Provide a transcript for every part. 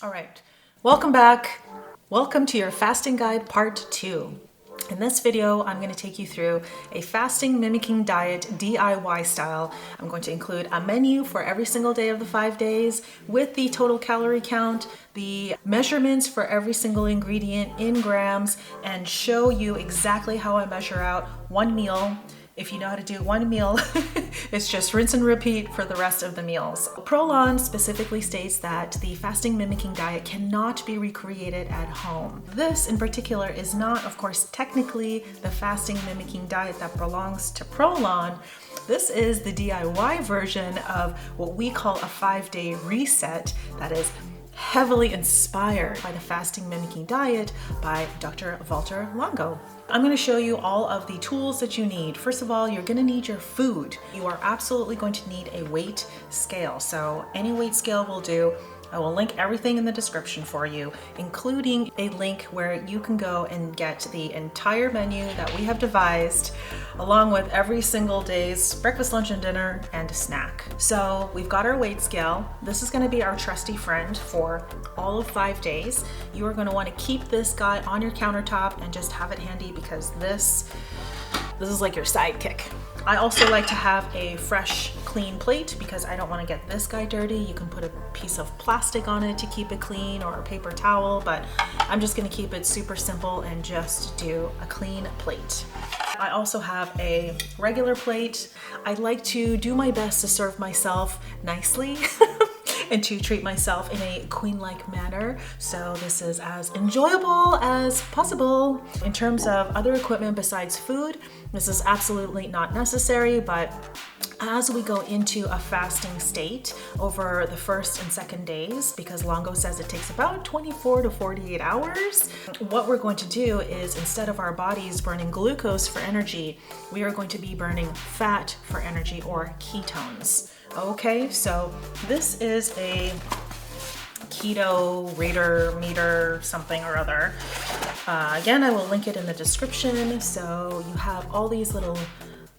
All right, welcome back. Welcome to your fasting guide part 2. In this video, I'm going to take you through a fasting mimicking diet DIY style. I'm going to include a menu for every single day of the 5 days with the total calorie count, the measurements for every single ingredient in grams, and show you exactly how I measure out one meal. If you know how to do one meal, it's just rinse and repeat for the rest of the meals. Prolon specifically states that the fasting mimicking diet cannot be recreated at home. This in particular is not, of course, technically the fasting mimicking diet that belongs to Prolon. This is the DIY version of what we call a 5-day reset that is heavily inspired by the fasting mimicking diet by Dr. Walter Longo. I'm going to show you all of the tools that you need. First of all, you're going to need your food. You are absolutely going to need a weight scale. So any weight scale will do. I will link everything in the description for you, including a link where you can go and get the entire menu that we have devised, along with every single day's breakfast, lunch, and dinner, and snack. So we've got our weight scale. This is going to be our trusty friend for all of 5 days. You are going to want to keep this guy on your countertop and just have it handy because this is like your sidekick. I also like to have a fresh, clean plate because I don't want to get this guy dirty. You can put a piece of plastic on it to keep it clean or a paper towel, but I'm just going to keep it super simple and just do a clean plate. I also have a regular plate. I like to do my best to serve myself nicely and to treat myself in a queen-like manner. So this is as enjoyable as possible. In terms of other equipment besides food, this is absolutely not necessary, but as we go into a fasting state over the first and second days, because Longo says it takes about 24 to 48 hours, what we're going to do is instead of our bodies burning glucose for energy, we are going to be burning fat for energy or ketones. Okay, so this is a keto rater meter something or other. Again, I will link it in the description. So you have all these little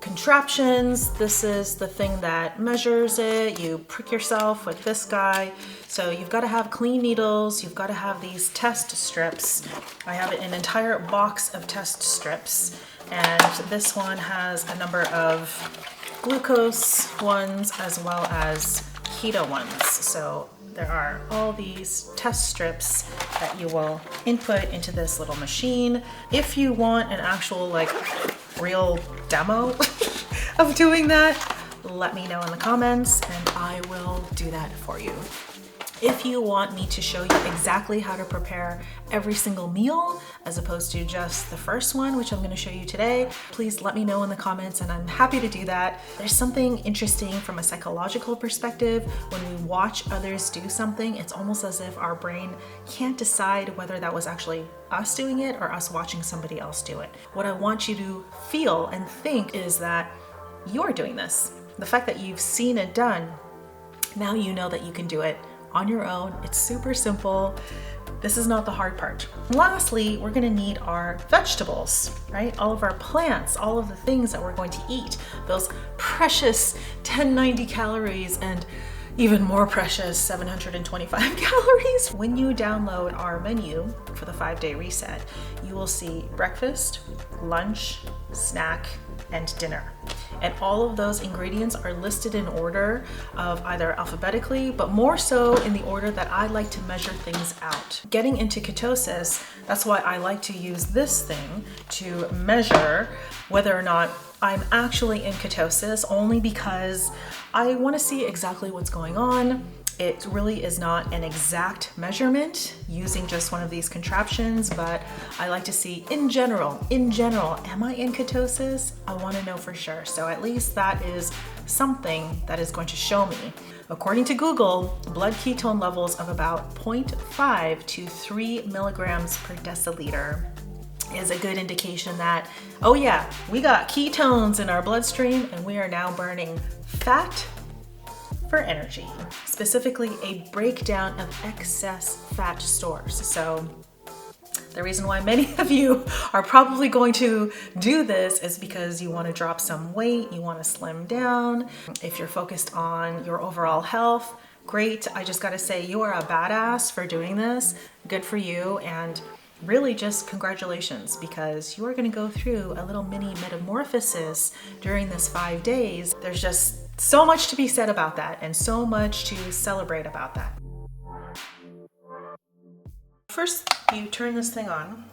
contraptions. This is the thing that measures it. You prick yourself with this guy. So you've got to have clean needles. You've got to have these test strips. I have an entire box of test strips, and this one has a number of glucose ones as well as keto ones. So there are all these test strips that you will input into this little machine. If you want an actual real demo of doing that, let me know in the comments and I will do that for you. If you want me to show you exactly how to prepare every single meal as opposed to just the first one, which I'm going to show you today, please let me know in the comments and I'm happy to do that. There's something interesting from a psychological perspective. When we watch others do something, it's almost as if our brain can't decide whether that was actually us doing it or us watching somebody else do it. What I want you to feel and think is that you're doing this. The fact that you've seen it done, now you know that you can do it on your own. It's super simple. This is not the hard part. Lastly, we're going to need our vegetables, right? All of our plants, all of the things that we're going to eat, those precious 1090 calories and even more precious 725 calories. When you download our menu for the 5-day reset, you will see breakfast, lunch, snack, and dinner. And all of those ingredients are listed in order of either alphabetically, but more so in the order that I like to measure things out. Getting into ketosis, that's why I like to use this thing to measure whether or not I'm actually in ketosis, only because I want to see exactly what's going on. It really is not an exact measurement using just one of these contraptions, but I like to see in general, am I in ketosis? I want to know for sure. So at least that is something that is going to show me. According to Google, blood ketone levels of about 0.5 to 3 milligrams per deciliter is a good indication that, oh yeah, we got ketones in our bloodstream and we are now burning fat for energy, specifically a breakdown of excess fat stores. So the reason why many of you are probably going to do this is because you want to drop some weight, you want to slim down. If you're focused on your overall health, great. I just gotta say, you are a badass for doing this. Good for you. And really just congratulations, because you are gonna go through a little mini metamorphosis during this 5 days. There's just so much to be said about that and so much to celebrate about that. First, you turn this thing on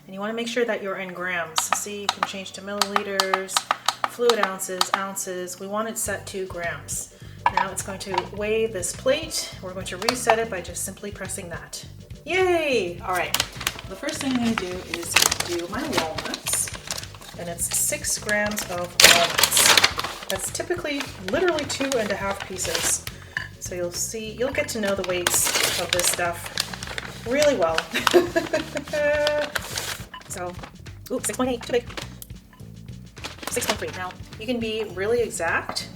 and you wanna make sure that you're in grams. See, you can change to milliliters, fluid ounces. We want it set to grams. Now it's going to weigh this plate. We're going to reset it by just simply pressing that. Yay! All right, the first thing I'm gonna do is do my walnuts, and it's 6 grams of walnuts. That's typically literally 2.5 pieces. So you'll get to know the weights of this stuff really well. So, 6.8, too big. 6.3. Now, you can be really exact,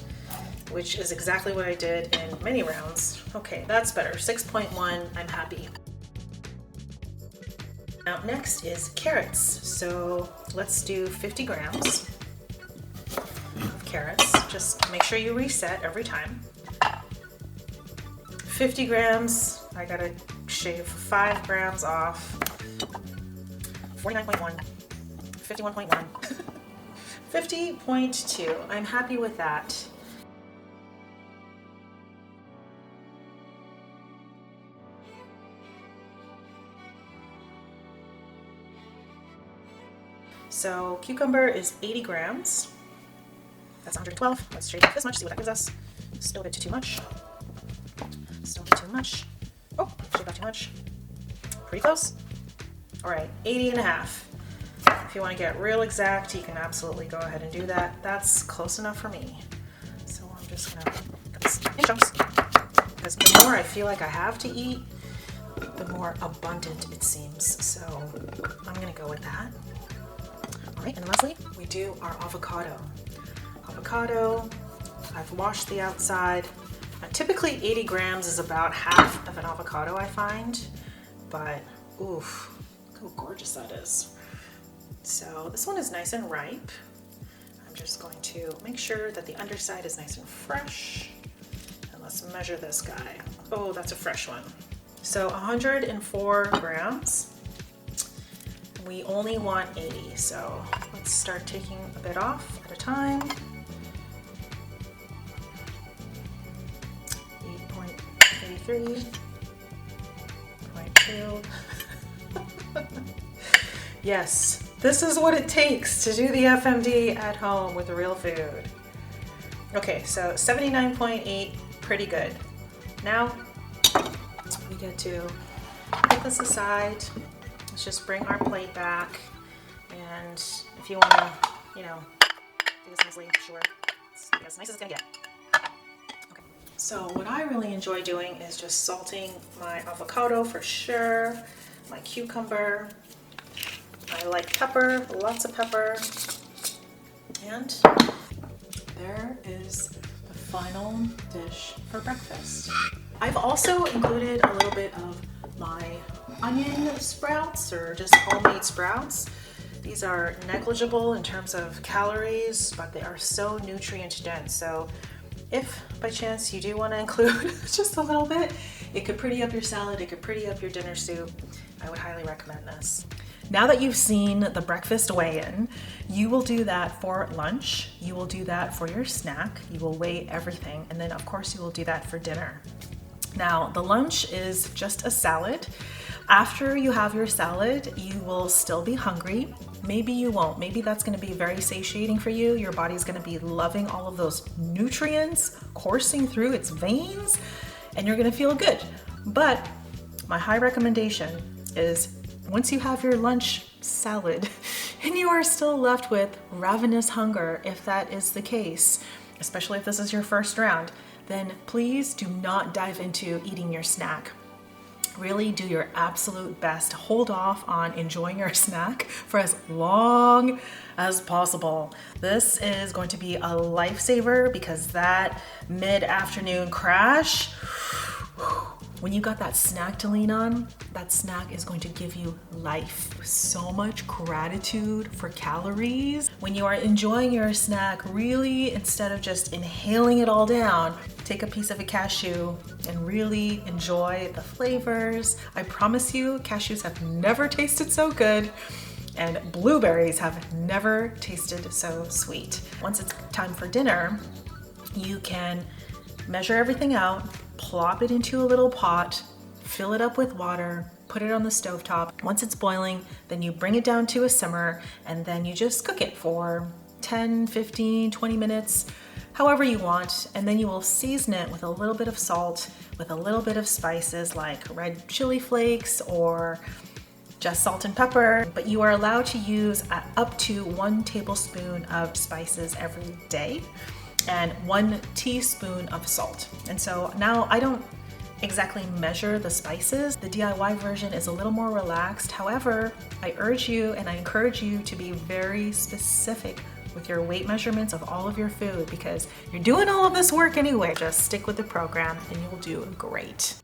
which is exactly what I did in many rounds. Okay, that's better. 6.1, I'm happy. Now, next is carrots. So let's do 50 grams of carrots. Just make sure you reset every time. 50 grams, I gotta shave 5 grams off. 49.1, 51.1, 50.2. I'm happy with that. So cucumber is 80 grams. That's 112. Let's shave off this much, see what that gives us. Still a bit too much. Still too much. Oh, shaved off too much. Pretty close. All right, 80.5. If you want to get real exact, you can absolutely go ahead and do that. That's close enough for me. So I'm just gonna cut this in chunks, because the more I feel like I have to eat, the more abundant it seems. So I'm gonna go with that. All right, and lastly, we do our avocado. Avocado, I've washed the outside. Now, typically 80 grams is about half of an avocado, I find, but oof, look how gorgeous that is. So this one is nice and ripe. I'm just going to make sure that the underside is nice and fresh. And let's measure this guy. Oh, that's a fresh one. So 104 grams. We only want 80, so let's start taking a bit off at a time. 8.83, 0.2. Yes, this is what it takes to do the FMD at home with real food. Okay, so 79.8, pretty good. Now we get to put this aside. Let's just bring our plate back, and if you want to, do this nicely, sure. It's as nice as it's gonna get. Okay. So what I really enjoy doing is just salting my avocado for sure, my cucumber. I like pepper, lots of pepper, and there is the final dish for breakfast. I've also included a little bit of my onion sprouts, or just homemade sprouts. These are negligible in terms of calories, but they are so nutrient dense. So if by chance you do want to include just a little bit, it could pretty up your salad, it could pretty up your dinner soup. I would highly recommend this. Now that you've seen the breakfast weigh-in, you will do that for lunch, you will do that for your snack, you will weigh everything, and then of course you will do that for dinner. Now, the lunch is just a salad. After you have your salad, you will still be hungry. Maybe you won't. Maybe that's going to be very satiating for you. Your body's going to be loving all of those nutrients coursing through its veins, and you're going to feel good. But my high recommendation is once you have your lunch salad and you are still left with ravenous hunger, if that is the case, especially if this is your first round, then please do not dive into eating your snack. Really do your absolute best. Hold off on enjoying your snack for as long as possible. This is going to be a lifesaver, because that mid-afternoon crash, when you got that snack to lean on, that snack is going to give you life. So much gratitude for calories. When you are enjoying your snack, really, instead of just inhaling it all down, take a piece of a cashew and really enjoy the flavors. I promise you, cashews have never tasted so good, and blueberries have never tasted so sweet. Once it's time for dinner, you can measure everything out, plop it into a little pot, fill it up with water, put it on the stovetop. Once it's boiling, then you bring it down to a simmer, and then you just cook it for 10, 15, 20 minutes, however you want. And then you will season it with a little bit of salt, with a little bit of spices like red chili flakes or just salt and pepper. But you are allowed to use up to 1 tablespoon of spices every day and 1 teaspoon of salt. And so now I don't exactly measure the spices. The DIY version is a little more relaxed. However, I urge you and I encourage you to be very specific with your weight measurements of all of your food, because you're doing all of this work anyway. Just stick with the program and you'll do great.